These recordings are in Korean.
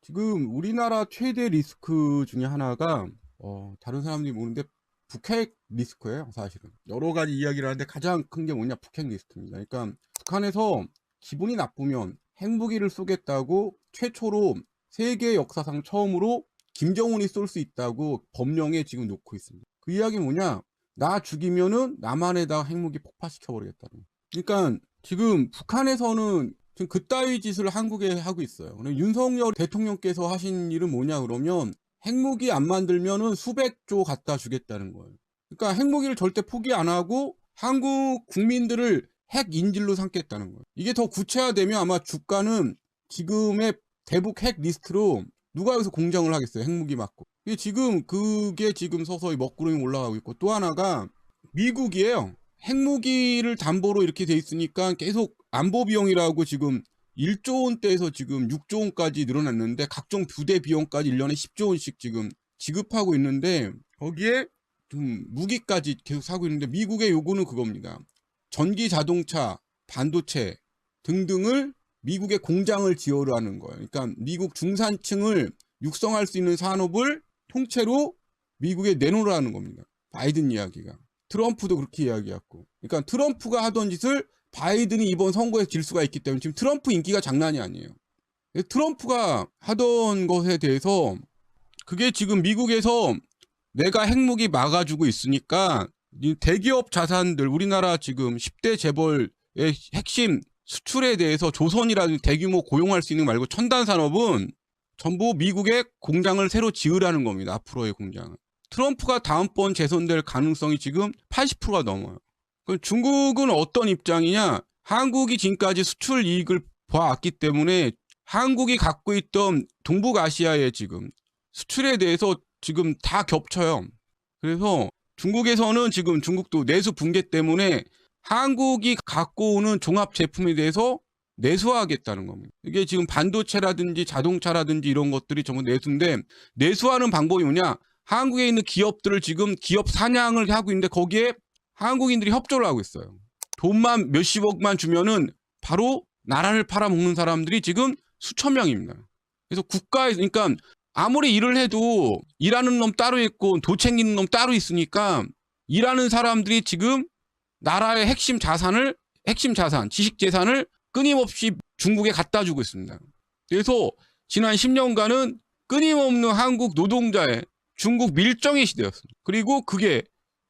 지금 우리나라 최대 리스크 중에 하나가 다른 사람들이 모르는데 북핵 리스크예요. 사실은 여러 가지 이야기를 하는데 가장 큰 게 뭐냐, 북핵 리스크입니다. 그러니까 북한에서 기분이 나쁘면 핵무기를 쏘겠다고 최초로 세계 역사상 처음으로 김정은이 쏠 수 있다고 법령에 지금 놓고 있습니다. 그 이야기는 뭐냐, 나 죽이면은 남한에다 핵무기 폭파시켜 버리겠다는. 그러니까 지금 북한에서는 지금 그따위 짓을 한국에 하고 있어요. 윤석열 대통령께서 하신 일은 뭐냐 그러면 핵무기 안 만들면은 수백조 갖다 주겠다는 거예요. 그러니까 핵무기를 절대 포기 안 하고 한국 국민들을 핵 인질로 삼겠다는 거예요. 이게 더 구체화되면 아마 주가는 지금의 대북 핵 리스트로 누가 여기서 공정을 하겠어요. 핵무기 맞고. 지금 그게 지금 서서히 먹구름이 올라가고 있고, 또 하나가 미국이에요. 핵무기를 담보로 이렇게 돼 있으니까 계속 안보 비용이라고 지금 1조 원대에서 지금 6조 원까지 늘어났는데, 각종 부대 비용까지 1년에 10조 원씩 지금 지급하고 있는데, 거기에 좀 무기까지 계속 사고 있는데, 미국의 요구는 그겁니다. 전기 자동차, 반도체 등등을 미국의 공장을 지어라는 거예요. 그러니까 미국 중산층을 육성할 수 있는 산업을 통째로 미국에 내놓으라는 겁니다. 바이든 이야기가. 트럼프도 그렇게 이야기했고. 그러니까 트럼프가 하던 짓을 바이든이 이번 선거에 질 수가 있기 때문에 지금 트럼프 인기가 장난이 아니에요. 트럼프가 하던 것에 대해서 그게 지금 미국에서 내가 핵무기 막아주고 있으니까 대기업 자산들, 우리나라 지금 10대 재벌의 핵심 수출에 대해서 조선이라든지 대규모 고용할 수 있는 거 말고 첨단 산업은 전부 미국의 공장을 새로 지으라는 겁니다. 앞으로의 공장은. 트럼프가 다음번 재선될 가능성이 지금 80%가 넘어요. 그럼 중국은 어떤 입장이냐? 한국이 지금까지 수출 이익을 봐왔기 때문에 한국이 갖고 있던 동북아시아의 지금 수출에 대해서 지금 다 겹쳐요. 그래서 중국에서는 지금 중국도 내수 붕괴 때문에 한국이 갖고 오는 종합 제품에 대해서 내수하겠다는 겁니다. 이게 지금 반도체라든지 자동차라든지 이런 것들이 전부 내수인데, 내수하는 방법이 뭐냐? 한국에 있는 기업들을 지금 기업 사냥을 하고 있는데 거기에 한국인들이 협조를 하고 있어요. 돈만 몇십억만 주면은 바로 나라를 팔아먹는 사람들이 지금 수천 명입니다. 그래서 국가에서, 그러니까 아무리 일을 해도 일하는 놈 따로 있고 도 챙기는 놈 따로 있으니까 일하는 사람들이 지금 나라의 핵심 자산, 지식 재산을 끊임없이 중국에 갖다 주고 있습니다. 그래서 지난 10년간은 끊임없는 한국 노동자의 중국 밀정의 시대였습니다. 그리고 그게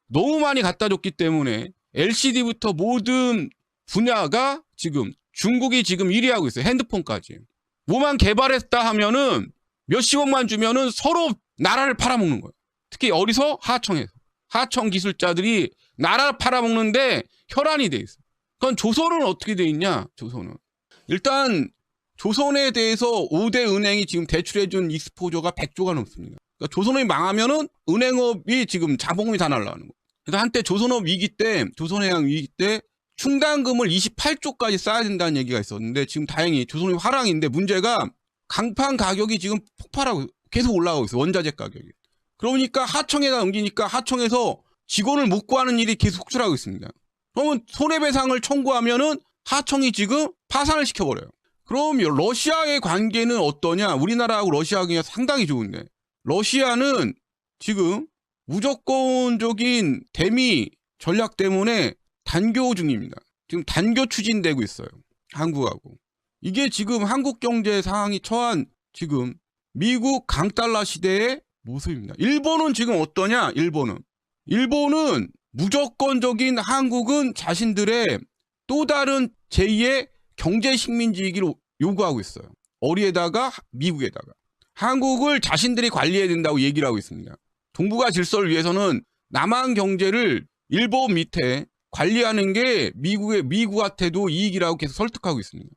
너무 많이 갖다 줬기 때문에 LCD부터 모든 분야가 지금 중국이 지금 1위 하고 있어요. 핸드폰까지. 뭐만 개발했다 하면은 몇십억만 주면은 서로 나라를 팔아먹는 거예요. 특히 어디서? 하청에서. 하청 기술자들이 나라를 팔아먹는데 혈안이 돼 있어요. 그건 조선은 어떻게 돼 있냐? 조선은 일단 조선에 대해서 5대 은행이 지금 대출해준 익스포저가 100조가 넘습니다. 그러니까 조선업이 망하면은 은행업이 지금 자본금이 다 날아가는 거예요. 그래서 한때 조선업 위기 때, 조선해양 위기 때 충당금을 28조까지 쌓아야 된다는 얘기가 있었는데, 지금 다행히 조선업이 화랑인데 문제가 강판 가격이 지금 폭발하고 계속 올라가고 있어요. 원자재 가격이. 그러니까 하청에다 넘기니까 하청에서 직원을 못 구하는 일이 계속 속출하고 있습니다. 그러면 손해배상을 청구하면은 하청이 지금 파산을 시켜버려요. 그럼 러시아의 관계는 어떠냐? 우리나라하고 러시아 관계가 상당히 좋은데, 러시아는 지금 무조건적인 대미 전략 때문에 단교 중입니다. 지금 단교 추진되고 있어요. 한국하고. 이게 지금 한국 경제 상황이 처한 지금 미국 강달러 시대의 모습입니다. 일본은 지금 어떠냐? 일본은 무조건적인 한국은 자신들의 또 다른 제2의 경제 식민지이기를 요구하고 있어요. 어디에다가? 미국에다가. 한국을 자신들이 관리해야 된다고 얘기를 하고 있습니다. 동북아 질서를 위해서는 남한 경제를 일본 밑에 관리하는 게 미국한테도 이익이라고 계속 설득하고 있습니다.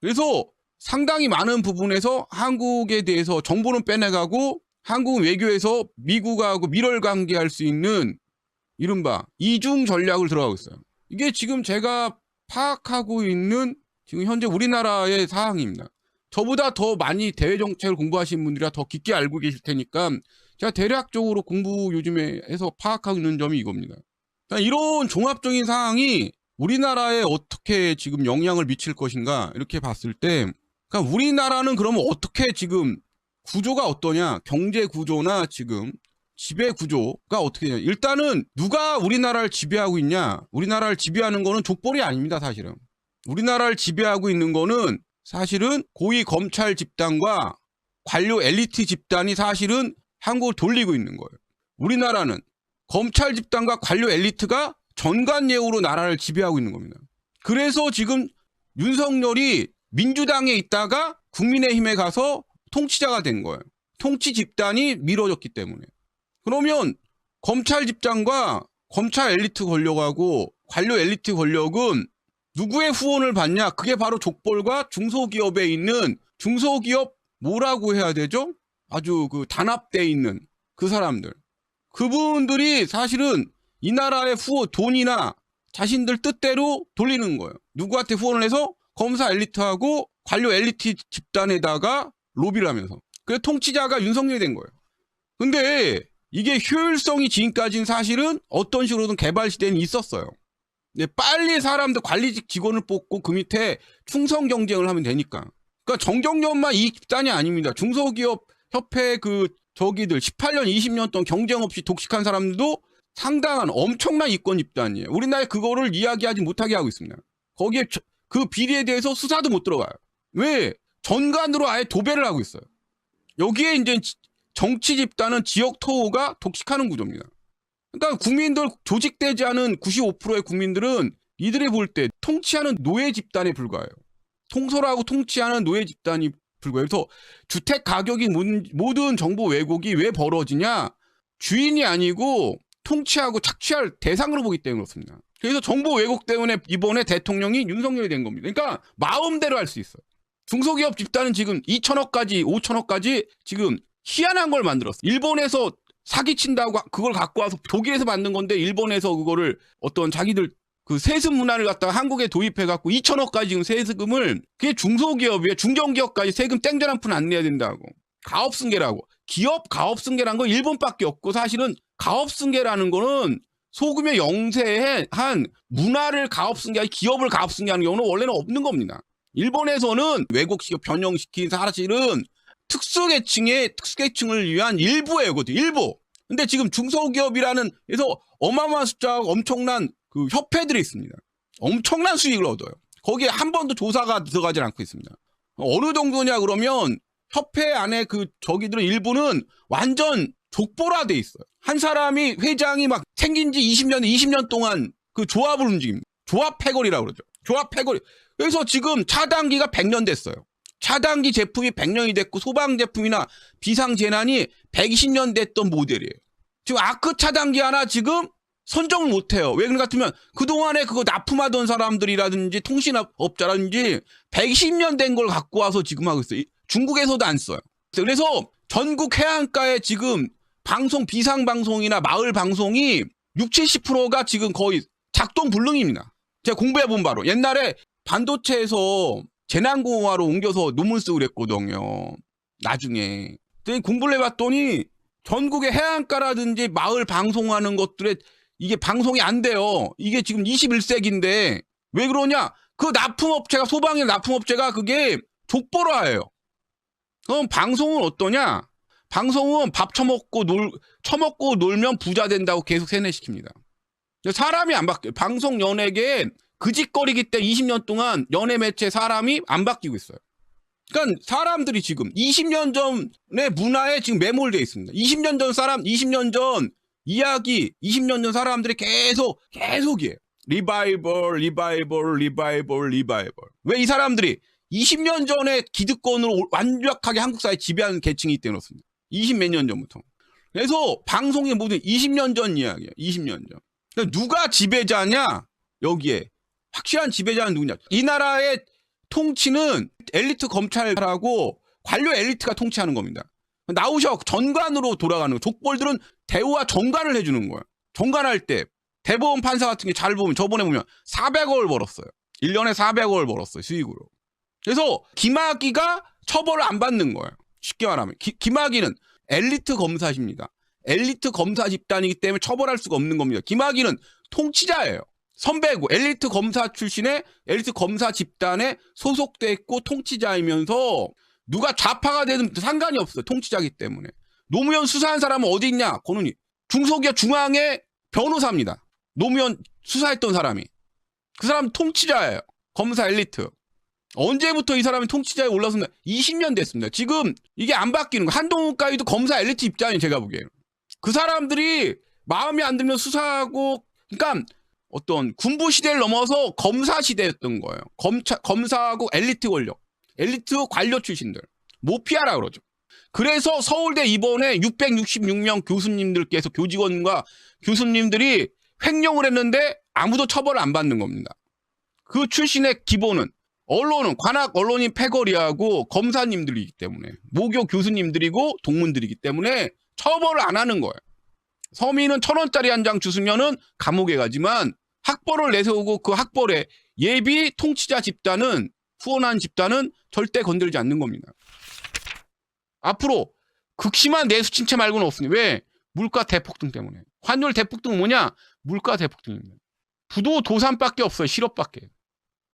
그래서 상당히 많은 부분에서 한국에 대해서 정보는 빼내가고 한국 외교에서 미국하고 밀월 관계할 수 있는 이른바 이중 전략을 들어가고 있어요. 이게 지금 제가 파악하고 있는 지금 현재 우리나라의 상황입니다. 저보다 더 많이 대외 정책을 공부하신 분들이 더 깊게 알고 계실 테니까 제가 대략적으로 공부 요즘에 해서 파악하고 있는 점이 이겁니다. 그러니까 이런 종합적인 상황이 우리나라에 어떻게 지금 영향을 미칠 것인가 이렇게 봤을 때, 그러니까 우리나라는 그러면 어떻게 지금 구조가 어떠냐? 경제 구조나 지금 지배 구조가 어떻게 되냐? 일단은 누가 우리나라를 지배하고 있냐? 우리나라를 지배하는 거는 족벌이 아닙니다, 사실은. 우리나라를 지배하고 있는 거는 사실은 고위 검찰 집단과 관료 엘리트 집단이 사실은 한국을 돌리고 있는 거예요. 우리나라는 검찰 집단과 관료 엘리트가 전관예우로 나라를 지배하고 있는 겁니다. 그래서 지금 윤석열이 민주당에 있다가 국민의힘에 가서 통치자가 된 거예요. 통치 집단이 미뤄졌기 때문에. 그러면 검찰 집단과 검찰 엘리트 권력하고 관료 엘리트 권력은 누구의 후원을 받냐? 그게 바로 족벌과 중소기업에 있는 중소기업 뭐라고 해야 되죠? 아주 그 단합돼 있는 그 사람들. 그분들이 사실은 이 나라의 돈이나 자신들 뜻대로 돌리는 거예요. 누구한테 후원을 해서 검사 엘리트하고 관료 엘리트 집단에다가 로비를 하면서. 그래서 통치자가 윤석열이 된 거예요. 근데 이게 효율성이 지금까지는 사실은 어떤 식으로든 개발 시대는 있었어요. 근데 빨리 사람들 관리직 직원을 뽑고 그 밑에 충성 경쟁을 하면 되니까. 그러니까 정경련만 이익 집단이 아닙니다. 중소기업 협회 저기들 18년, 20년 동안 경쟁 없이 독식한 사람들도 상당한 엄청난 이권 집단이에요. 우리나라에 그거를 이야기하지 못하게 하고 있습니다. 거기에 그 비리에 대해서 수사도 못 들어가요. 왜? 전관으로 아예 도배를 하고 있어요. 여기에 이제 정치 집단은 지역 토호가 독식하는 구조입니다. 그러니까 국민들, 조직되지 않은 95%의 국민들은 이들이 볼 때 통치하는 노예 집단에 불과해요. 통솔하고 통치하는 노예 집단이 불과해요. 그래서 주택 가격이 모든 정보 왜곡이 왜 벌어지냐? 주인이 아니고 통치하고 착취할 대상으로 보기 때문에 그렇습니다. 그래서 정보 왜곡 때문에 이번에 대통령이 윤석열이 된 겁니다. 그러니까 마음대로 할 수 있어요. 중소기업 집단은 지금 2천억까지 5천억까지 지금 희한한 걸 만들었어요. 일본에서 사기친다고 그걸 갖고 와서 독일에서 만든 건데 일본에서 그거를 어떤 자기들 그 세습 문화를 갖다가 한국에 도입해갖고 2천억까지 지금 세금을 그게 중소기업이에요. 중견기업까지 세금 땡전 한 푼 안 내야 된다고. 가업승계라고. 기업 가업승계라는 거 일본밖에 없고 사실은 가업승계라는 거는 소금의 영세에 한 문화를 가업승계, 기업을 가업승계하는 경우는 원래는 없는 겁니다. 일본에서는 왜곡시켜 변형시킨 사실은 특수계층을 위한 일부예요. 그것도 일부. 근데 지금 중소기업이라는 해서 어마어마한 숫자가 엄청난 그 협회들이 있습니다. 엄청난 수익을 얻어요. 거기에 한 번도 조사가 들어가지 않고 있습니다. 어느 정도냐 그러면 협회 안에 저기들은 일부는 완전 족보화돼 있어요. 한 사람이 회장이 막 생긴 지 20년 동안 그 조합을 움직입니다. 조합 패거리라고 그러죠. 조합 패거리. 그래서 지금 차단기가 100년 됐어요. 차단기 제품이 100년이 됐고 소방 제품이나 비상 재난이 120년 됐던 모델이에요. 지금 아크 차단기 하나 지금 선정을 못해요. 왜 그런가 같으면 그동안에 그거 납품하던 사람들이라든지 통신업자라든지 120년 된 걸 갖고 와서 지금 하고 있어요. 중국에서도 안 써요. 그래서 전국 해안가에 지금 방송, 비상방송이나 마을 방송이 60~70%가 지금 거의 작동 불능입니다. 제가 공부해본 바로. 옛날에 반도체에서 재난공학으로 옮겨서 논문 쓰고 그랬거든요. 나중에. 근데 공부를 해봤더니 전국의 해안가라든지 마을 방송하는 것들에 이게 방송이 안 돼요. 이게 지금 21세기인데 왜 그러냐? 그 납품업체가 소방의 납품업체가 그게 족보화예요. 그럼 방송은 어떠냐? 방송은 밥 처먹고 놀면 부자 된다고 계속 세뇌시킵니다. 사람이 안 바뀌어요. 방송 연예계에 그 짓거리기 때문에 20년 동안 연예 매체 사람이 안 바뀌고 있어요. 그러니까 사람들이 지금 20년 전의 문화에 지금 매몰되어 있습니다. 20년 전 사람, 20년 전 이야기, 20년 전 사람들이 계속이에요. 리바이벌. 왜 이 사람들이 20년 전에 기득권으로 완벽하게 한국 사회 지배하는 계층이기 때문에 그렇습니다. 20몇 년 전부터. 그래서 방송의 모든 20년 전 이야기예요. 20년 전. 그러니까 누가 지배자냐? 여기에. 확실한 지배자는 누구냐? 이 나라의 통치는 엘리트 검찰하고 관료 엘리트가 통치하는 겁니다. 나오셔 전관으로 돌아가는 거예요. 족벌들은 대우와 정관을 해주는 거예요. 정관할 때 대법원 판사 같은 게 잘 보면 저번에 보면 400억을 벌었어요. 1년에 400억을 벌었어요. 수익으로. 그래서 김학의가 처벌을 안 받는 거예요. 쉽게 말하면. 김학의는 엘리트 검사십니다. 엘리트 검사 집단이기 때문에 처벌할 수가 없는 겁니다. 김학의는 통치자예요. 선배고 엘리트 검사 출신의 엘리트 검사 집단에 소속돼 있고 통치자이면서 누가 좌파가 되든 상관이 없어요. 통치자기 때문에. 노무현 수사한 사람은 어디 있냐? 그는 중소기업 중앙의 변호사입니다. 노무현 수사했던 사람이. 그 사람 통치자예요. 검사 엘리트. 언제부터 이 사람이 통치자에 올라섰나? 20년 됐습니다. 지금 이게 안 바뀌는 거. 한동훈 까지도 검사 엘리트 입장이에요. 제가 보기에는. 그 사람들이 마음에 안 들면 수사하고, 그러니까 어떤 군부 시대를 넘어서 검사 시대였던 거예요. 검사하고 엘리트 권력, 엘리트 관료 출신들, 모피아라 그러죠. 그래서 서울대 이번에 666명 교수님들께서 교직원과 교수님들이 횡령을 했는데 아무도 처벌을 안 받는 겁니다. 그 출신의 기본은 언론은 관악 언론인 패거리하고 검사님들이기 때문에 모교 교수님들이고 동문들이기 때문에 처벌을 안 하는 거예요. 서민은 1,000원짜리 한 장 주스면은 감옥에 가지만 학벌을 내세우고 그 학벌에 예비 통치자 집단은 후원한 집단은 절대 건들지 않는 겁니다. 앞으로 극심한 내수 침체 말고는 없습니다. 왜? 물가 대폭등 때문에. 환율 대폭등은 뭐냐? 물가 대폭등입니다. 부도 도산밖에 없어요. 실업밖에.